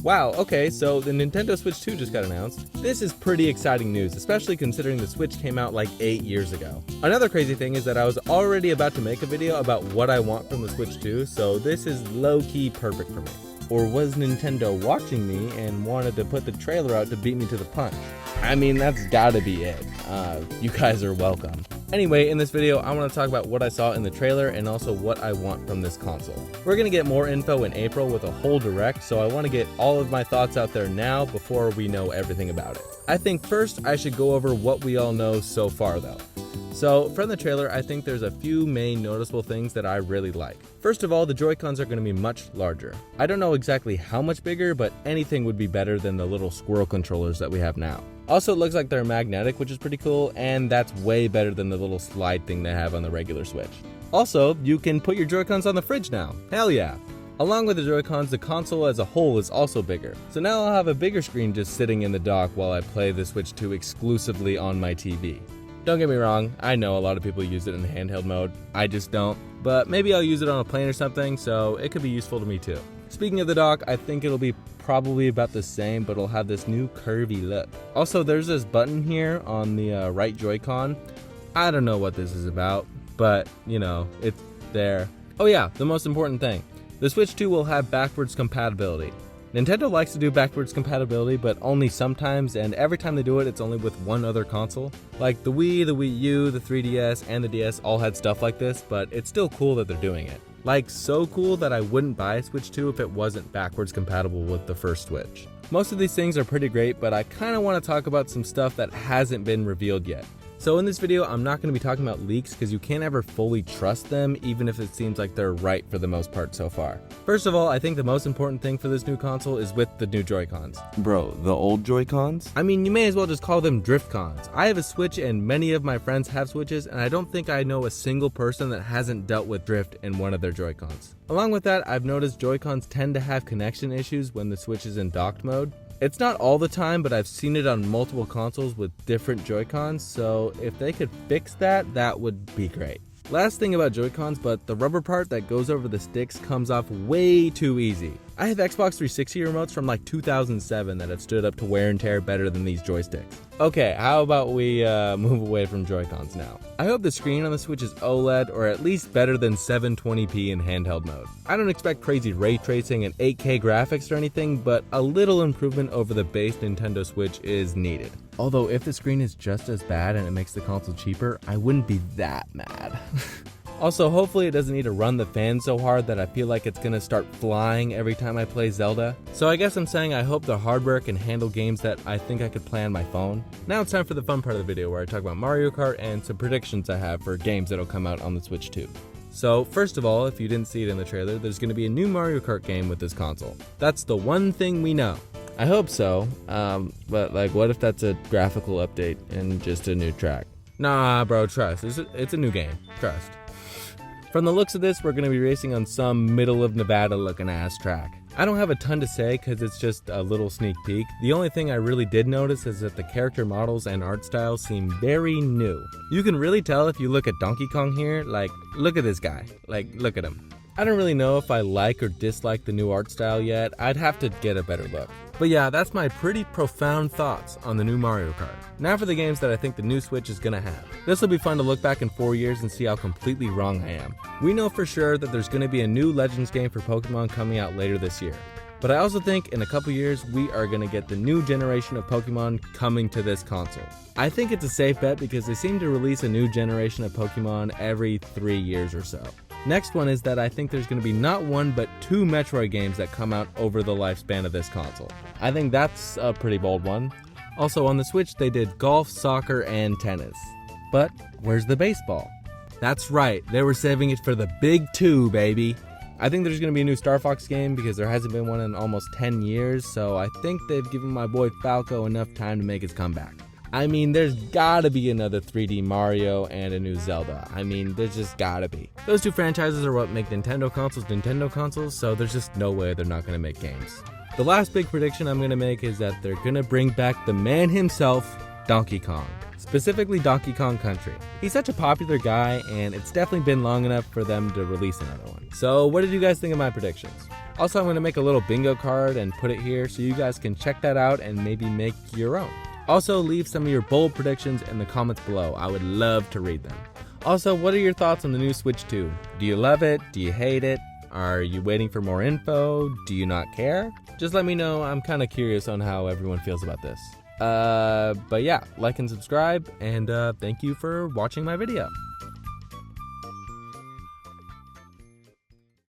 Wow, okay, so the Nintendo Switch 2 just got announced. This is pretty exciting news, especially considering the Switch came out like 8 years ago. Another crazy thing is that I was already about to make a video about what I want from the Switch 2, so this is low-key perfect for me. Or was Nintendo watching me and wanted to put the trailer out to beat me to the punch? I mean, that's gotta be it. You guys are welcome. Anyway, in this video, I want to talk about what I saw in the trailer and also what I want from this console. We're going to get more info in April with a whole direct, so I want to get all of my thoughts out there now before we know everything about it. I think first I should go over what we all know so far though. So from the trailer, I think there's a few main noticeable things that I really like. First of all, the Joy-Cons are going to be much larger. I don't know exactly how much bigger, but anything would be better than the little squirrel controllers that we have now. Also, it looks like they're magnetic, which is pretty cool, and that's way better than the little slide thing they have on the regular Switch. Also, you can put your Joy-Cons on the fridge now. Hell yeah! Along with the Joy-Cons, the console as a whole is also bigger. So now I'll have a bigger screen just sitting in the dock while I play the Switch 2 exclusively on my TV. Don't get me wrong, I know a lot of people use it in handheld mode. I just don't. But maybe I'll use it on a plane or something, so it could be useful to me too. Speaking of the dock, I think it'll be probably about the same, but it'll have this new curvy look. Also, there's this button here on the right Joy-Con. I don't know what this is about, but you know, it's there. Oh yeah, the most important thing. The Switch 2 will have backwards compatibility. Nintendo likes to do backwards compatibility, but only sometimes, and every time they do it, it's only with one other console. Like the Wii, the Wii U, the 3DS, and the DS all had stuff like this, but it's still cool that they're doing it. Like, so cool that I wouldn't buy a Switch 2 if it wasn't backwards compatible with the first Switch. Most of these things are pretty great, but I kinda wanna talk about some stuff that hasn't been revealed yet. So in this video, I'm not going to be talking about leaks because you can't ever fully trust them, even if it seems like they're right for the most part so far. First of all, I think the most important thing for this new console is with the new Joy-Cons. Bro, the old Joy-Cons? I mean, you may as well just call them Drift-Cons. I have a Switch and many of my friends have Switches, and I don't think I know a single person that hasn't dealt with drift in one of their Joy-Cons. Along with that, I've noticed Joy-Cons tend to have connection issues when the Switch is in docked mode. It's not all the time, but I've seen it on multiple consoles with different Joy-Cons, so if they could fix that, that would be great. Last thing about Joy-Cons, but the rubber part that goes over the sticks comes off way too easy. I have Xbox 360 remotes from like 2007 that have stood up to wear and tear better than these joysticks. Okay, how about we move away from Joy-Cons now? I hope the screen on the Switch is OLED or at least better than 720p in handheld mode. I don't expect crazy ray tracing and 8K graphics or anything, but a little improvement over the base Nintendo Switch is needed. Although if the screen is just as bad and it makes the console cheaper, I wouldn't be that mad. Also, hopefully it doesn't need to run the fan so hard that I feel like it's gonna start flying every time I play Zelda. So I guess I'm saying I hope the hardware can handle games that I think I could play on my phone. Now it's time for the fun part of the video where I talk about Mario Kart and some predictions I have for games that'll come out on the Switch 2. So first of all, if you didn't see it in the trailer, there's gonna be a new Mario Kart game with this console. That's the one thing we know. I hope so, but like what if that's a graphical update and just a new track? Nah bro, trust, it's a new game, trust. From the looks of this, we're going to be racing on some middle of Nevada looking ass track. I don't have a ton to say because it's just a little sneak peek. The only thing I really did notice is that the character models and art styles seem very new. You can really tell if you look at Donkey Kong here, like look at this guy, like look at him. I don't really know if I like or dislike the new art style yet. I'd have to get a better look. But yeah, that's my pretty profound thoughts on the new Mario Kart. Now for the games that I think the new Switch is gonna have. This will be fun to look back in 4 years and see how completely wrong I am. We know for sure that there's gonna be a new Legends game for Pokemon coming out later this year. But I also think in a couple years, we are gonna get the new generation of Pokemon coming to this console. I think it's a safe bet because they seem to release a new generation of Pokemon every 3 years or so. Next one is that I think there's going to be not one but 2 Metroid games that come out over the lifespan of this console. I think that's a pretty bold one. Also on the Switch they did golf, soccer, and tennis. But where's the baseball? That's right, they were saving it for the big 2, baby. I think there's going to be a new Star Fox game because there hasn't been one in almost 10 years, so I think they've given my boy Falco enough time to make his comeback. I mean, there's gotta be another 3D Mario and a new Zelda. I mean, there's just gotta be. Those 2 franchises are what make Nintendo consoles, so there's just no way they're not gonna make games. The last big prediction I'm gonna make is that they're gonna bring back the man himself, Donkey Kong. Specifically Donkey Kong Country. He's such a popular guy, and it's definitely been long enough for them to release another one. So what did you guys think of my predictions? Also, I'm going to make a little bingo card and put it here so you guys can check that out and maybe make your own. Also, leave some of your bold predictions in the comments below. I would love to read them. Also, what are your thoughts on the new Switch 2? Do you love it? Do you hate it? Are you waiting for more info? Do you not care? Just let me know. I'm kind of curious on how everyone feels about this. But yeah, like and subscribe, and thank you for watching my video.